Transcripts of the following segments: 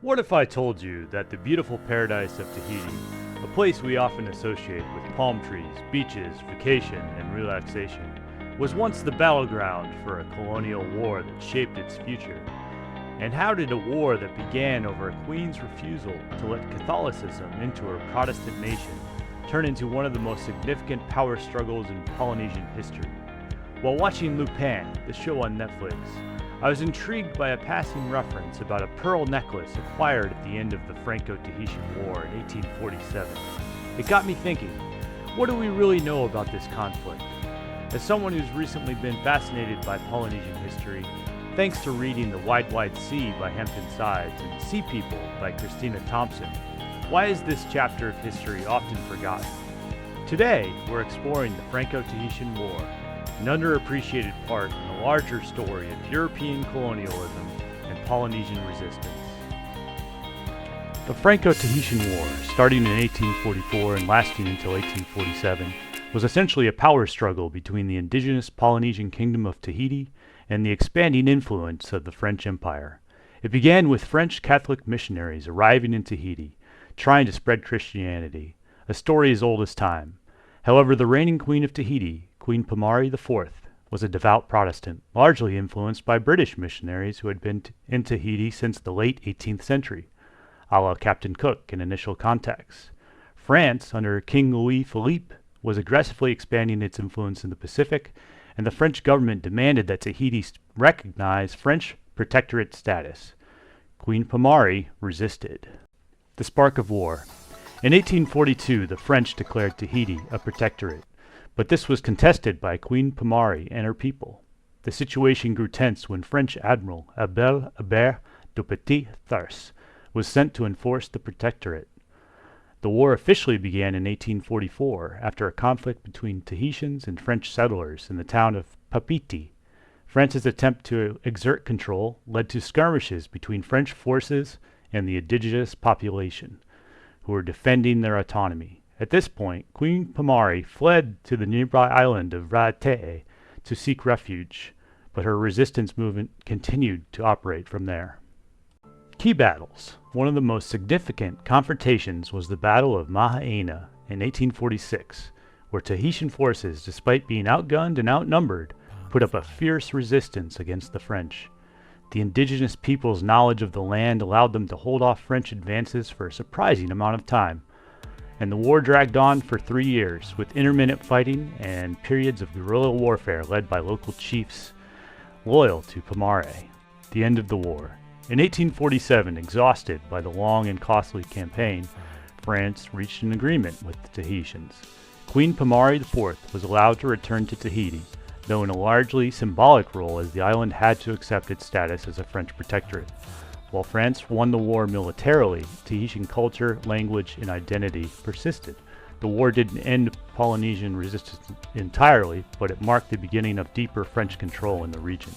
What if I told you that the beautiful paradise of Tahiti, a place we often associate with palm trees, beaches, vacation, and relaxation, was once the battleground for a colonial war that shaped its future? And how did a war that began over a queen's refusal to let Catholicism into her Protestant nation turn into one of the most significant power struggles in Polynesian history? While watching Lupin, the show on Netflix, I was intrigued by a passing reference about a pearl necklace acquired at the end of the Franco-Tahitian War in 1847. It got me thinking, what do we really know about this conflict? As someone who's recently been fascinated by Polynesian history, thanks to reading The Wide Wide Sea by Hampton Sides and Sea People by Christina Thompson, why is this chapter of history often forgotten? Today, we're exploring the Franco-Tahitian War, an underappreciated part in the larger story of European colonialism and Polynesian resistance. The Franco-Tahitian War, starting in 1844 and lasting until 1847, was essentially a power struggle between the indigenous Polynesian kingdom of Tahiti and the expanding influence of the French Empire. It began with French Catholic missionaries arriving in Tahiti, trying to spread Christianity, a story as old as time. However, the reigning queen of Tahiti, Queen Pomare IV, was a devout Protestant, largely influenced by British missionaries who had been in Tahiti since the late 18th century, a la Captain Cook in Initial Contacts. France, under King Louis-Philippe, was aggressively expanding its influence in the Pacific, and the French government demanded that Tahiti recognize French protectorate status. Queen Pomare resisted. The spark of war. In 1842, the French declared Tahiti a protectorate, but this was contested by Queen Pomare and her people. The situation grew tense when French Admiral Abel Hebert du Petit-Thurse was sent to enforce the protectorate. The war officially began in 1844 after a conflict between Tahitians and French settlers in the town of Papeete. France's attempt to exert control led to skirmishes between French forces and the indigenous population, who were defending their autonomy. At this point, Queen Pomare fled to the nearby island of Raetee to seek refuge, but her resistance movement continued to operate from there. Key battles. One of the most significant confrontations was the Battle of Mahaena in 1846, where Tahitian forces, despite being outgunned and outnumbered, put up a fierce resistance against the French. The indigenous people's knowledge of the land allowed them to hold off French advances for a surprising amount of time, and the war dragged on for 3 years, with intermittent fighting and periods of guerrilla warfare led by local chiefs loyal to Pomare. The end of the war. In 1847, exhausted by the long and costly campaign, France reached an agreement with the Tahitians. Queen Pomare IV was allowed to return to Tahiti, though in a largely symbolic role as the island had to accept its status as a French protectorate. While France won the war militarily, Tahitian culture, language, and identity persisted. The war didn't end Polynesian resistance entirely, but it marked the beginning of deeper French control in the region.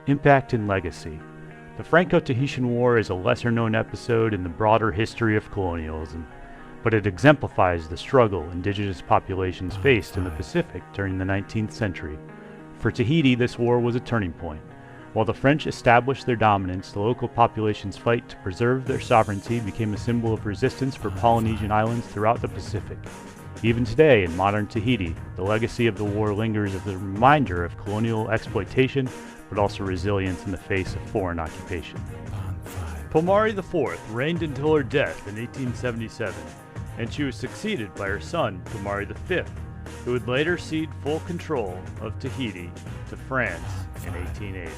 Impact and legacy. The Franco-Tahitian War is a lesser-known episode in the broader history of colonialism, but it exemplifies the struggle indigenous populations faced in the Pacific during the 19th century. For Tahiti, this war was a turning point. While the French established their dominance, the local population's fight to preserve their sovereignty became a symbol of resistance for Polynesian islands throughout the Pacific. Even today, in modern Tahiti, the legacy of the war lingers as a reminder of colonial exploitation, but also resilience in the face of foreign occupation. Pomare IV reigned until her death in 1877, and she was succeeded by her son, Pomare V, who would later cede full control of Tahiti to France in 1880.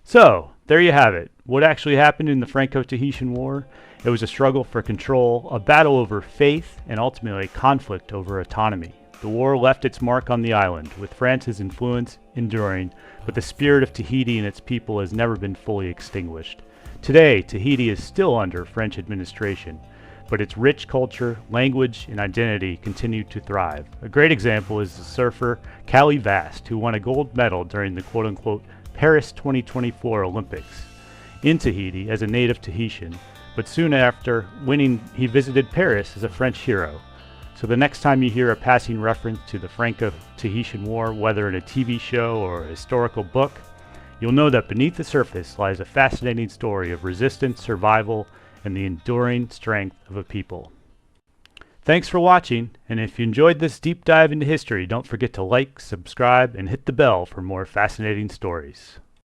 So, there you have it. What actually happened in the Franco-Tahitian War? It was a struggle for control, a battle over faith, and ultimately a conflict over autonomy. The war left its mark on the island, with France's influence enduring, but the spirit of Tahiti and its people has never been fully extinguished. Today, Tahiti is still under French administration, but its rich culture, language, and identity continue to thrive. A great example is the surfer Callie Vast, who won a gold medal during the quote-unquote Paris 2024 Olympics in Tahiti as a native Tahitian, but soon after winning, he visited Paris as a French hero. So the next time you hear a passing reference to the Franco-Tahitian War, whether in a TV show or a historical book, you'll know that beneath the surface lies a fascinating story of resistance, survival, and the enduring strength of a people. Thanks for watching, and if you enjoyed this deep dive into history, don't forget to like, subscribe, and hit the bell for more fascinating stories.